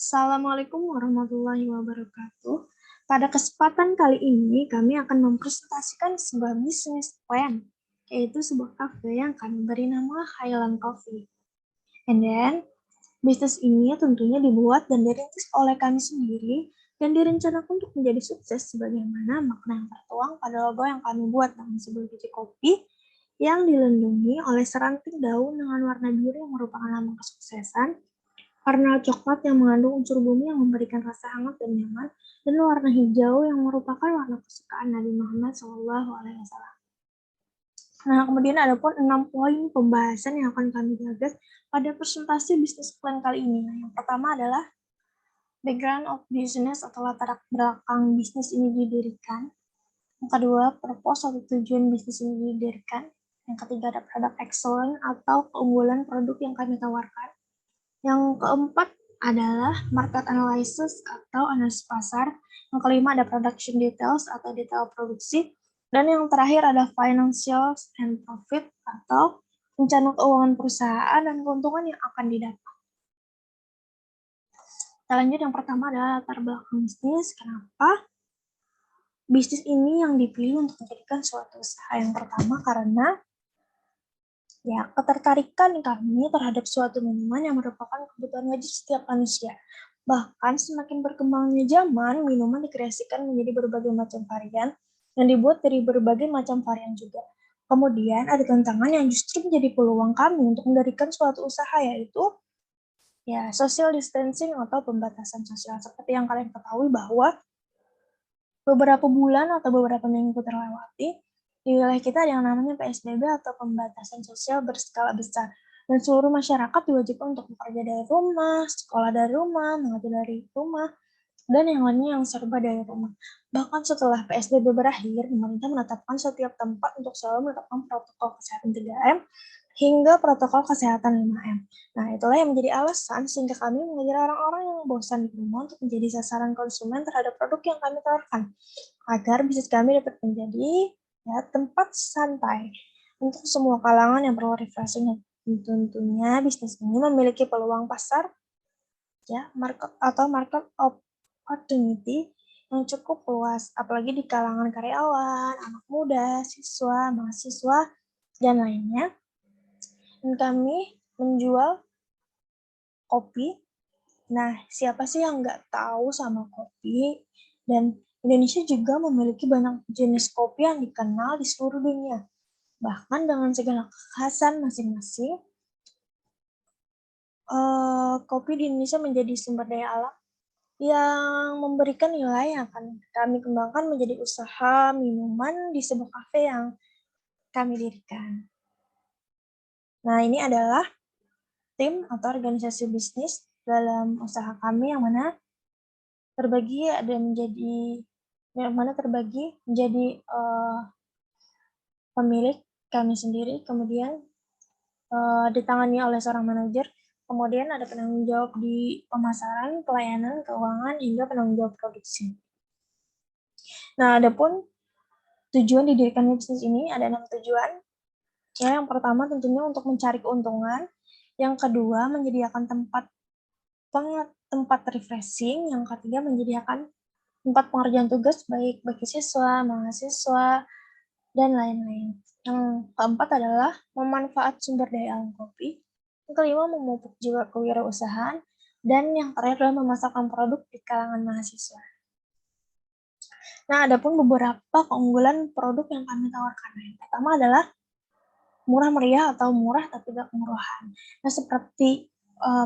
Assalamualaikum warahmatullahi wabarakatuh. Pada kesempatan kali ini, kami akan mempresentasikan sebuah bisnis plan, yaitu sebuah kafe yang kami beri nama Highland Coffee. And then, bisnis ini tentunya dibuat dan dirintis oleh kami sendiri dan direncanakan untuk menjadi sukses sebagaimana makna yang tertuang pada logo yang kami buat dengan sebuah biji kopi yang dilindungi oleh seranting daun dengan warna biru yang merupakan lambang kesuksesan, warna coklat yang mengandung unsur bumi yang memberikan rasa hangat dan nyaman, dan warna hijau yang merupakan warna kesukaan Nabi Muhammad SAW. Nah, kemudian ada pun 6 poin pembahasan yang akan kami gagas pada presentasi bisnis plan kali ini. Nah, yang pertama adalah background of business atau latar belakang bisnis ini didirikan. Yang kedua, purpose atau tujuan bisnis ini didirikan. Yang ketiga, ada product excellence atau keunggulan produk yang kami tawarkan. Yang keempat adalah market analysis atau analisis pasar. Yang kelima ada production details atau detail produksi. Dan yang terakhir ada financial and profit atau rencana keuangan perusahaan dan keuntungan yang akan didapat. Kita lanjut, yang pertama adalah latar belakang bisnis. Kenapa bisnis ini yang dipilih untuk menjadikan suatu usaha? Yang pertama karena ketertarikan kami terhadap suatu minuman yang merupakan kebutuhan wajib setiap manusia. Bahkan semakin berkembangnya zaman, minuman dikreasikan menjadi berbagai macam varian yang dibuat dari berbagai macam varian juga. Kemudian ada tantangan yang justru menjadi peluang kami untuk mendirikan suatu usaha, yaitu social distancing atau pembatasan sosial. Seperti yang kalian ketahui bahwa beberapa bulan atau beberapa minggu terlewati, di wilayah kita ada yang namanya PSBB atau pembatasan sosial berskala besar. Dan seluruh masyarakat diwajibkan untuk bekerja dari rumah, sekolah dari rumah, mengajar dari rumah, dan yang lainnya yang serba dari rumah. Bahkan setelah PSBB berakhir, pemerintah menetapkan setiap tempat untuk selalu menetapkan protokol kesehatan 3M hingga protokol kesehatan 5M. Nah, itulah yang menjadi alasan sehingga kami mengajar orang-orang yang bosan di rumah untuk menjadi sasaran konsumen terhadap produk yang kami tawarkan, agar bisnis kami dapat menjadi tempat santai untuk semua kalangan yang perlu refreshing. Tentunya bisnis ini memiliki peluang pasar, market opportunity yang cukup luas, apalagi di kalangan karyawan, anak muda, siswa, mahasiswa, dan lainnya. Dan kami menjual kopi. Nah, siapa sih yang nggak tahu sama kopi? Dan Indonesia juga memiliki banyak jenis kopi yang dikenal di seluruh dunia. Bahkan dengan segala kekhasan masing-masing, kopi di Indonesia menjadi sumber daya alam yang memberikan nilai yang akan kami kembangkan menjadi usaha minuman di sebuah kafe yang kami dirikan. Nah, ini adalah tim atau organisasi bisnis dalam usaha kami yang mana terbagi menjadi pemilik kami sendiri, kemudian ditangani oleh seorang manajer, kemudian ada penanggung jawab di pemasaran, pelayanan, keuangan, hingga penanggung jawab produksi. Nah, adapun tujuan didirikan bisnis ini ada 6 tujuan. Yang pertama tentunya untuk mencari keuntungan, yang kedua menyediakan tempat refreshing, yang ketiga menyediakan tempat pengerjaan tugas baik bagi siswa, mahasiswa, dan lain-lain. Yang keempat adalah memanfaat sumber daya alam kopi. Yang kelima memupuk jiwa kewirausahaan, dan yang terakhir adalah memasarkan produk di kalangan mahasiswa. Nah, adapun beberapa keunggulan produk yang kami tawarkan. Yang pertama adalah murah meriah atau murah tapi tidak kemurahan. Nah, seperti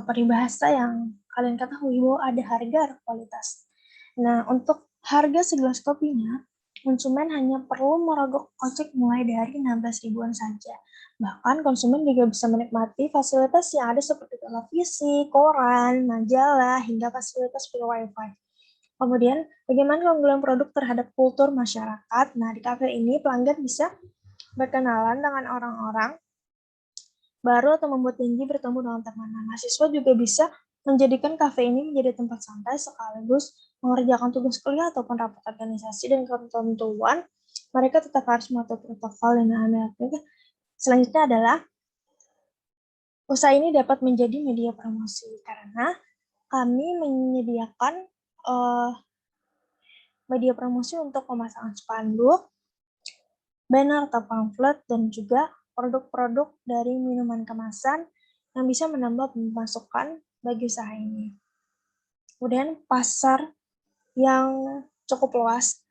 peribahasa yang kalian ketahui bahwa ada harga, ada kualitas. Nah, untuk harga segelas kopinya, konsumen hanya perlu merogoh kocek mulai dari 16 ribuan saja. Bahkan konsumen juga bisa menikmati fasilitas yang ada seperti televisi, koran, majalah, hingga fasilitas free wifi. Kemudian, bagaimana keunggulan produk terhadap kultur masyarakat? Nah, di kafe ini pelanggan bisa berkenalan dengan orang-orang baru atau membuat janji bertemu dengan teman. Mahasiswa juga bisa menjadikan kafe ini menjadi tempat santai sekaligus mengerjakan tugas kuliah ataupun rapat organisasi dan ketentuan. Mereka tetap harus mematuhi protokol dan lain-lain. Selanjutnya adalah usaha ini dapat menjadi media promosi karena kami menyediakan media promosi untuk pemasangan spanduk, banner atau pamflet, dan juga produk-produk dari minuman kemasan yang bisa menambah pemasukan bagi usaha ini. Kemudian pasar yang cukup luas,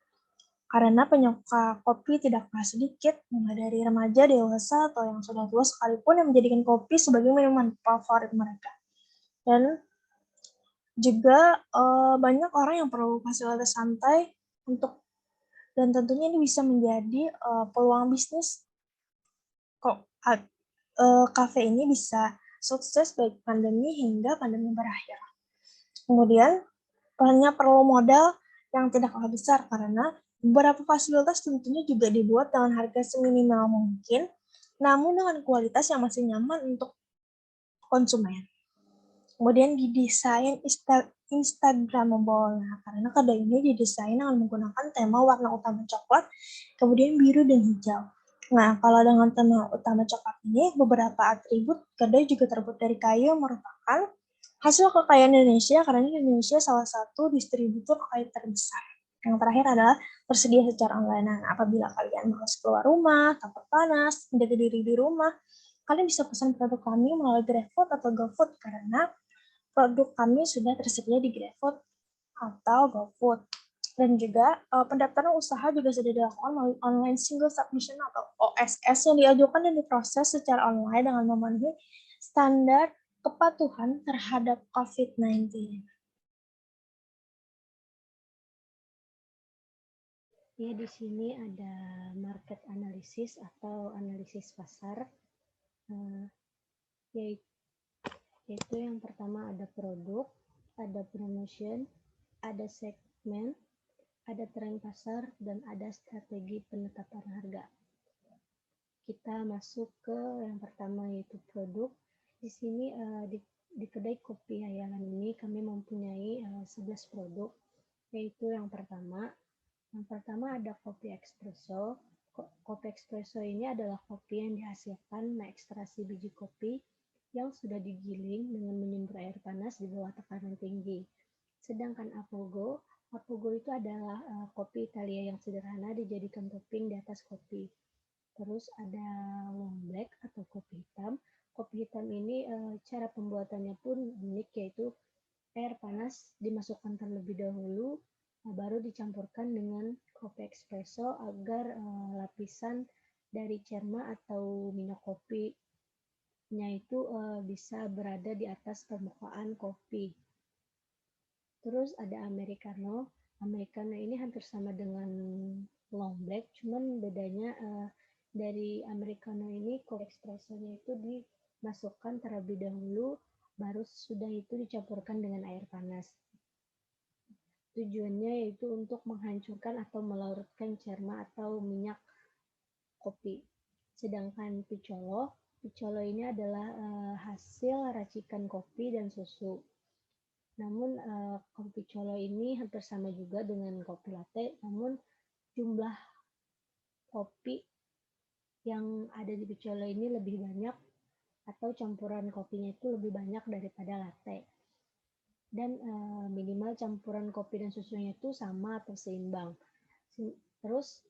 karena penyuka kopi tidak kalah sedikit, mulai dari remaja, dewasa, atau yang sudah tua sekalipun yang menjadikan kopi sebagai minuman favorit mereka. Dan juga banyak orang yang perlu fasilitas santai dan tentunya ini bisa menjadi peluang bisnis. Kafe ini bisa sukses baik pandemi hingga pandemi berakhir. Kemudian hanya perlu modal yang tidak kalah besar karena beberapa fasilitas tentunya juga dibuat dengan harga seminimal mungkin, namun dengan kualitas yang masih nyaman untuk konsumen. Kemudian didesain Instagramable, karena kedai ini didesain dengan menggunakan tema warna utama coklat, kemudian biru dan hijau. Nah, kalau dengan tema utama coklat ini, beberapa atribut kedai juga terbuat dari kayu merupakan hasil kekayaan Indonesia, karena Indonesia salah satu distributor kayu terbesar. Yang terakhir adalah tersedia secara online. Nah, apabila kalian harus keluar rumah, takut panas, menjaga diri di rumah, kalian bisa pesan produk kami melalui GrabFood atau GoFood karena produk kami sudah tersedia di GrabFood atau GoFood. Dan juga pendaftaran usaha juga sudah dilakukan melalui online single submission atau OSS yang diajukan dan diproses secara online dengan memenuhi standar kepatuhan terhadap COVID-19. Ya, di sini ada market analysis atau analisis pasar, yaitu yang pertama ada produk, ada promotion, ada segmen, ada tren pasar, dan ada strategi penetapan harga. Kita masuk ke yang pertama yaitu produk. Di sini di kedai kopi Hayalan ini kami mempunyai 11 produk, yaitu yang pertama ada kopi espresso. Kopi espresso ini adalah kopi yang dihasilkan mengekstraksi biji kopi yang sudah digiling dengan menyembur air panas di bawah tekanan tinggi. Sedangkan Apogo itu adalah kopi Italia yang sederhana dijadikan topping di atas kopi. Terus ada long black atau kopi hitam. Kopi hitam ini cara pembuatannya pun unik, yaitu air panas dimasukkan terlebih dahulu, baru dicampurkan dengan kopi espresso agar lapisan dari cerma atau minyak kopinya itu bisa berada di atas permukaan kopi. Terus ada americano. Americano ini hampir sama dengan long black, cuman bedanya dari americano ini kopi espressonya itu dimasukkan terlebih dahulu, baru sudah itu dicampurkan dengan air panas. Tujuannya yaitu untuk menghancurkan atau melarutkan cerma atau minyak kopi. Sedangkan piccolo ini adalah hasil racikan kopi dan susu. Namun kopi piccolo ini hampir sama juga dengan kopi latte, namun jumlah kopi yang ada di piccolo ini lebih banyak, atau campuran kopinya itu lebih banyak daripada latte. Dan minimal campuran kopi dan susunya itu sama atau seimbang. Terus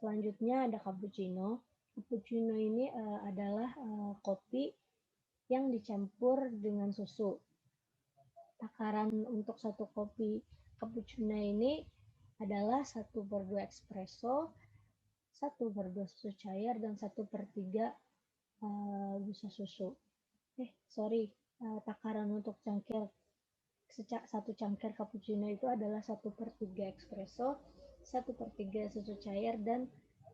selanjutnya ada cappuccino. Cappuccino ini adalah kopi yang dicampur dengan susu. Takaran untuk satu kopi cappuccino ini adalah 1/2 espresso, 1/2 susu cair, dan 1/3 busa susu. Takaran untuk satu cangkir cappuccino itu adalah 1/3 espresso, 1/3 susu cair, dan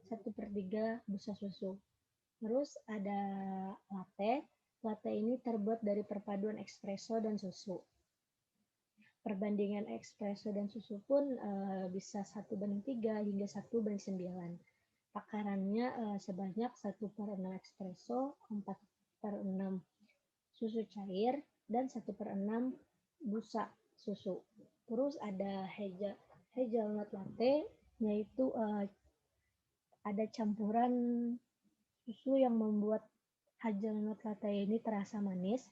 1/3 busa susu. Terus ada latte. Latte ini terbuat dari perpaduan espresso dan susu. Perbandingan espresso dan susu pun bisa 1/3 hingga 1/9. Takarannya sebanyak 1/6 espresso, 4/6 susu cair, dan 1/6 busa susu. Terus ada hazelnut latte, yaitu ada campuran susu yang membuat hazelnut latte ini terasa manis.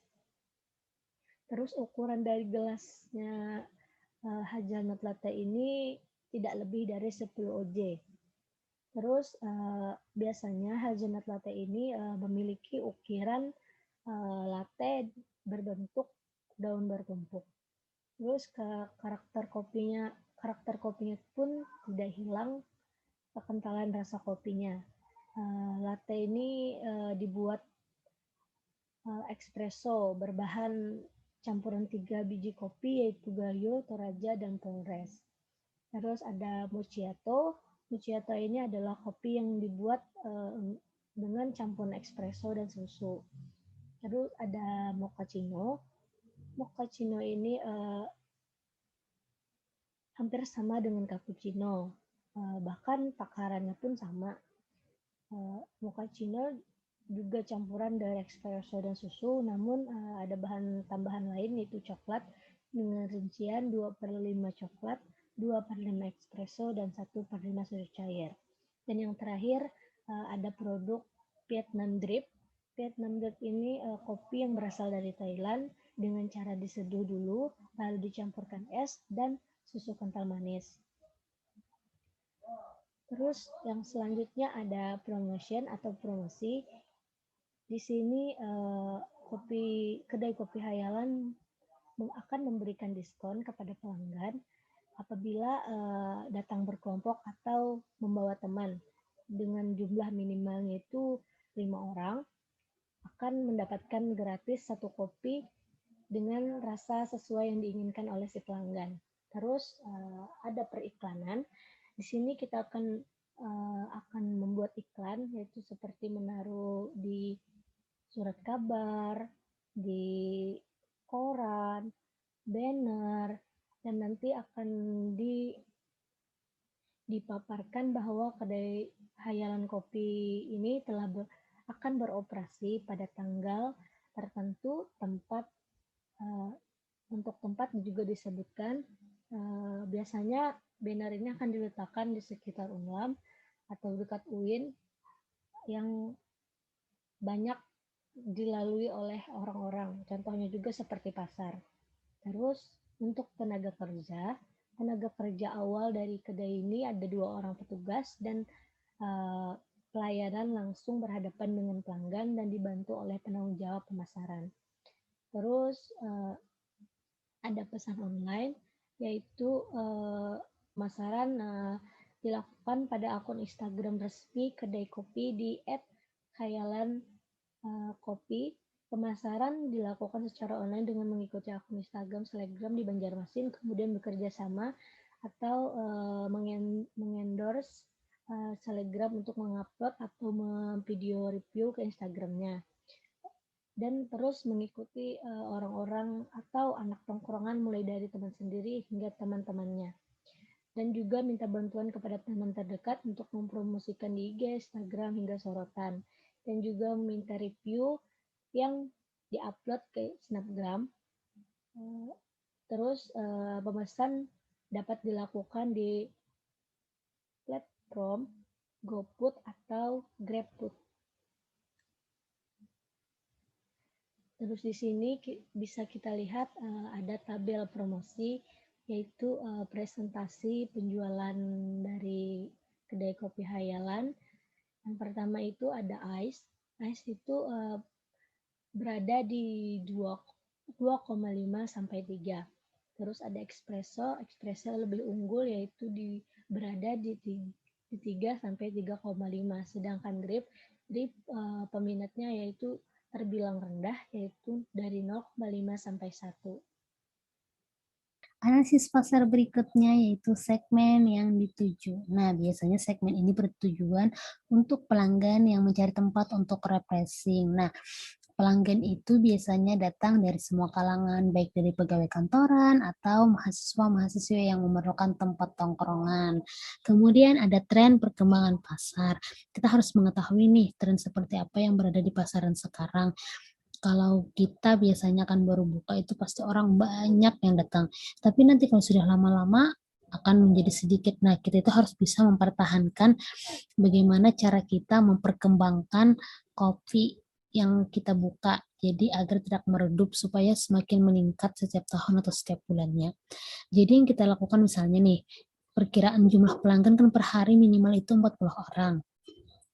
Terus ukuran dari gelasnya hazelnut latte ini tidak lebih dari 10 OJ. Terus biasanya hazelnut latte ini memiliki ukiran latte berbentuk daun bertumpuk. Terus karakter kopinya pun tidak hilang kekentalan rasa kopinya. Latte ini dibuat espresso berbahan campuran 3 biji kopi yaitu Gayo, Toraja, dan Polres. Terus ada Macchiato. Macchiato ini adalah kopi yang dibuat dengan campuran espresso dan susu. Terus ada Mochaccino. Mochaccino ini hampir sama dengan cappuccino. Bahkan takarannya pun sama. Mochaccino juga campuran dari espresso dan susu, namun ada bahan tambahan lain yaitu coklat dengan rincian 2/5 coklat, 2/5 espresso, dan 1/5 susu cair. Dan yang terakhir ada produk Vietnam Drip. Vietnam Drip ini kopi yang berasal dari Thailand dengan cara diseduh dulu, lalu dicampurkan es dan susu kental manis. Terus yang selanjutnya ada promotion atau promosi. Di sini kedai kopi Hayalan akan memberikan diskon kepada pelanggan apabila datang berkelompok atau membawa teman dengan jumlah minimalnya itu 5 orang akan mendapatkan gratis 1 kopi dengan rasa sesuai yang diinginkan oleh si pelanggan. Terus ada periklanan. Di sini kita akan membuat iklan, yaitu seperti menaruh di surat kabar, di koran, banner, dan nanti akan dipaparkan bahwa kedai Hayalan Kopi ini akan beroperasi pada tanggal tertentu. Untuk tempat juga disebutkan. Biasanya banner ini akan diletakkan di sekitar UNLAM atau dekat UIN yang banyak dilalui oleh orang-orang. Contohnya juga seperti pasar. Terus untuk tenaga kerja awal dari kedai ini ada 2 orang petugas dan pelayanan langsung berhadapan dengan pelanggan dan dibantu oleh penanggung jawab pemasaran. Terus ada pesan online, yaitu pemasaran dilakukan pada akun Instagram resmi kedai kopi di @hayalan_kopi. Pemasaran dilakukan secara online dengan mengikuti akun Instagram Selebgram di Banjarmasin, kemudian bekerja sama atau mengendorse Selebgram untuk mengupload atau video review ke Instagramnya. Dan terus mengikuti orang-orang atau anak tongkrongan mulai dari teman sendiri hingga teman-temannya. Dan juga minta bantuan kepada teman terdekat untuk mempromosikan di IG, Instagram, hingga sorotan. Dan juga meminta review yang diupload ke Snapgram. Terus pemesan dapat dilakukan di platform GoFood atau GrabFood. Terus di sini bisa kita lihat ada tabel promosi, yaitu presentasi penjualan dari kedai kopi Hayalan. Yang pertama itu ada Ice. Ice itu berada di 2,5 sampai 3. Terus ada Espresso lebih unggul, yaitu berada di 3 sampai 3,5. Sedangkan Drip peminatnya yaitu terbilang rendah, yaitu dari 0,5 sampai 1. Analisis pasar berikutnya yaitu segmen yang dituju. Nah, biasanya segmen ini bertujuan untuk pelanggan yang mencari tempat untuk refreshing. Nah, pelanggan itu biasanya datang dari semua kalangan, baik dari pegawai kantoran atau mahasiswa-mahasiswa yang memerlukan tempat tongkrongan. Kemudian ada tren perkembangan pasar. Kita harus mengetahui nih tren seperti apa yang berada di pasaran sekarang. Kalau kita biasanya kan baru buka itu pasti orang banyak yang datang. Tapi nanti kalau sudah lama-lama akan menjadi sedikit. Nah, kita itu harus bisa mempertahankan bagaimana cara kita memperkembangkan kopi yang kita buka. Jadi agar tidak meredup supaya semakin meningkat setiap tahun atau setiap bulannya. Jadi yang kita lakukan misalnya nih, perkiraan jumlah pelanggan kan per hari minimal itu 40 orang.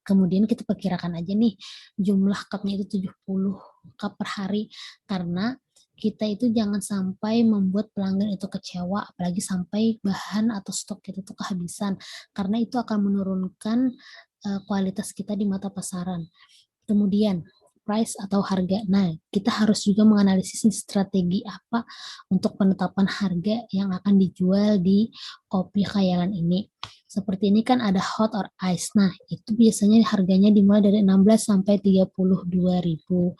Kemudian kita perkirakan aja nih jumlah cupnya itu 70 cup per hari, karena kita itu jangan sampai membuat pelanggan itu kecewa, apalagi sampai bahan atau stok kita itu kehabisan, karena itu akan menurunkan kualitas kita di mata pasaran. Kemudian price atau harga. Nah, kita harus juga menganalisis strategi apa untuk penetapan harga yang akan dijual di kopi khayalan ini. Seperti ini kan ada hot or ice. Nah, itu biasanya harganya dimulai dari 16 sampai 32.000.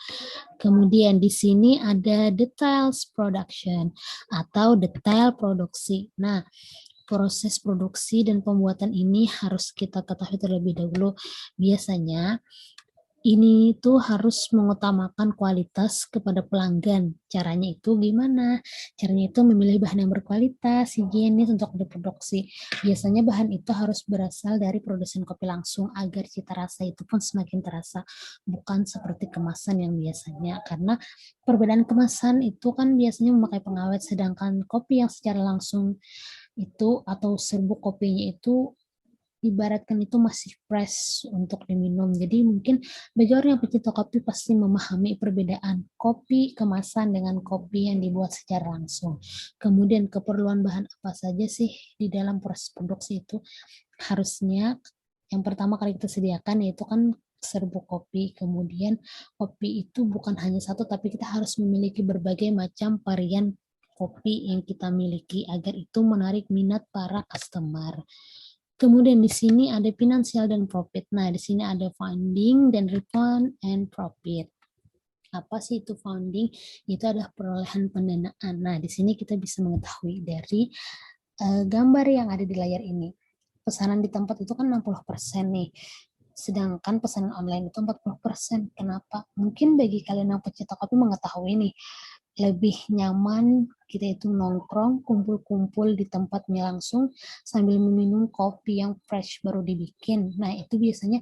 Kemudian di sini ada details production atau detail produksi. Nah, proses produksi dan pembuatan ini harus kita ketahui terlebih dahulu. Biasanya ini tuh harus mengutamakan kualitas kepada pelanggan. Caranya itu gimana? Caranya itu memilih bahan yang berkualitas, higienis untuk diproduksi. Biasanya bahan itu harus berasal dari produsen kopi langsung agar cita rasa itu pun semakin terasa, bukan seperti kemasan yang biasanya. Karena perbedaan kemasan itu kan biasanya memakai pengawet, sedangkan kopi yang secara langsung itu atau serbuk kopinya itu ibaratkan itu masih fresh untuk diminum. Jadi mungkin bagi orang yang pecinta kopi pasti memahami perbedaan kopi kemasan dengan kopi yang dibuat secara langsung. Kemudian keperluan bahan apa saja sih di dalam proses produksi itu? Harusnya yang pertama kali kita sediakan yaitu kan serbuk kopi. Kemudian kopi itu bukan hanya satu, tapi kita harus memiliki berbagai macam varian kopi yang kita miliki agar itu menarik minat para customer. Kemudian di sini ada finansial dan profit. Nah, di sini ada funding dan return and profit. Apa sih itu funding? Itu adalah perolehan pendanaan. Nah, di sini kita bisa mengetahui dari gambar yang ada di layar ini. Pesanan di tempat itu kan 60% nih. Sedangkan pesanan online itu 40%. Kenapa? Mungkin bagi kalian yang pecinta kopi mengetahui nih, lebih nyaman kita itu nongkrong, kumpul-kumpul di tempatnya langsung sambil meminum kopi yang fresh baru dibikin. Nah, itu biasanya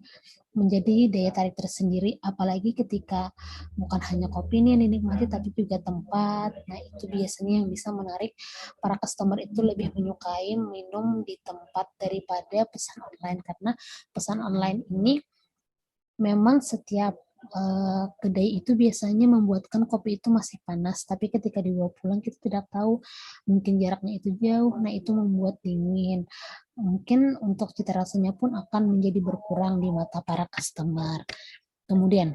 menjadi daya tarik tersendiri, apalagi ketika bukan hanya kopi ini yang dinikmati, tapi juga tempat. Nah, itu biasanya yang bisa menarik para customer itu lebih menyukai minum di tempat daripada pesan online, karena pesan online ini memang setiap kedai itu biasanya membuatkan kopi itu masih panas, tapi ketika dibawa pulang kita tidak tahu, mungkin jaraknya itu jauh, nah itu membuat dingin. Mungkin untuk cita rasanya pun akan menjadi berkurang di mata para customer. Kemudian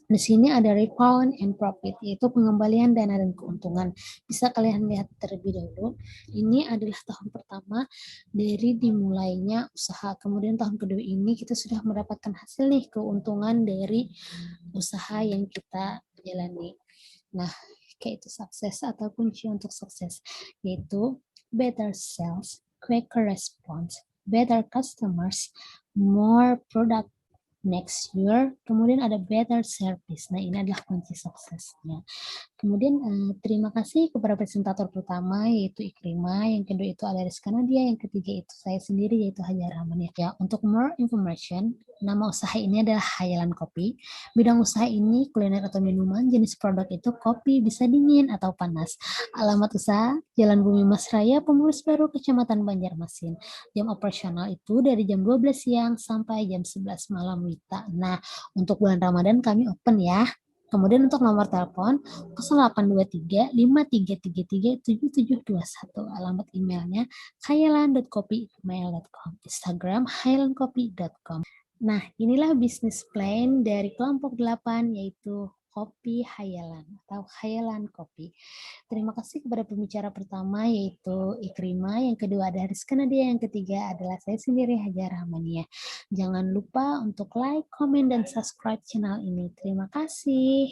di sini ada return and profit, yaitu pengembalian dana dan keuntungan. Bisa kalian lihat terlebih dahulu. Ini adalah tahun pertama dari dimulainya usaha. Kemudian tahun kedua ini kita sudah mendapatkan hasil nih, keuntungan dari usaha yang kita jalani. Nah, kayak itu sukses atau kunci untuk sukses, yaitu better sales, quicker response, better customers, more product next year, kemudian ada better service. Nah, ini adalah kunci suksesnya. Kemudian terima kasih kepada presentator pertama yaitu Ikrimah, yang kedua itu ada Rizka Nadia, yang ketiga itu saya sendiri yaitu Hajar Rahman. Ya, untuk more information, nama usaha ini adalah Khayalan Kopi. Bidang usaha ini kuliner atau minuman, jenis produk itu kopi bisa dingin atau panas. Alamat usaha Jalan Bumi Mas Raya, Pemulus Baru, Kecamatan Banjarmasin. Jam operasional itu dari jam 12 siang sampai jam 11 malam Wita. Nah, untuk bulan Ramadan kami open ya. Kemudian untuk nomor telepon 0823 5333 7721. Alamat emailnya khayalan.kopi@gmail.com. Instagram khayalankopi.com. Nah, inilah bisnis plan dari kelompok 8 yaitu Kopi Khayalan atau Khayalan Kopi. Terima kasih kepada pembicara pertama yaitu Ikrimah, yang kedua ada Rizka Nadia, yang ketiga adalah saya sendiri Hajar Rahmania. Jangan lupa untuk like, komen, dan subscribe channel ini. Terima kasih.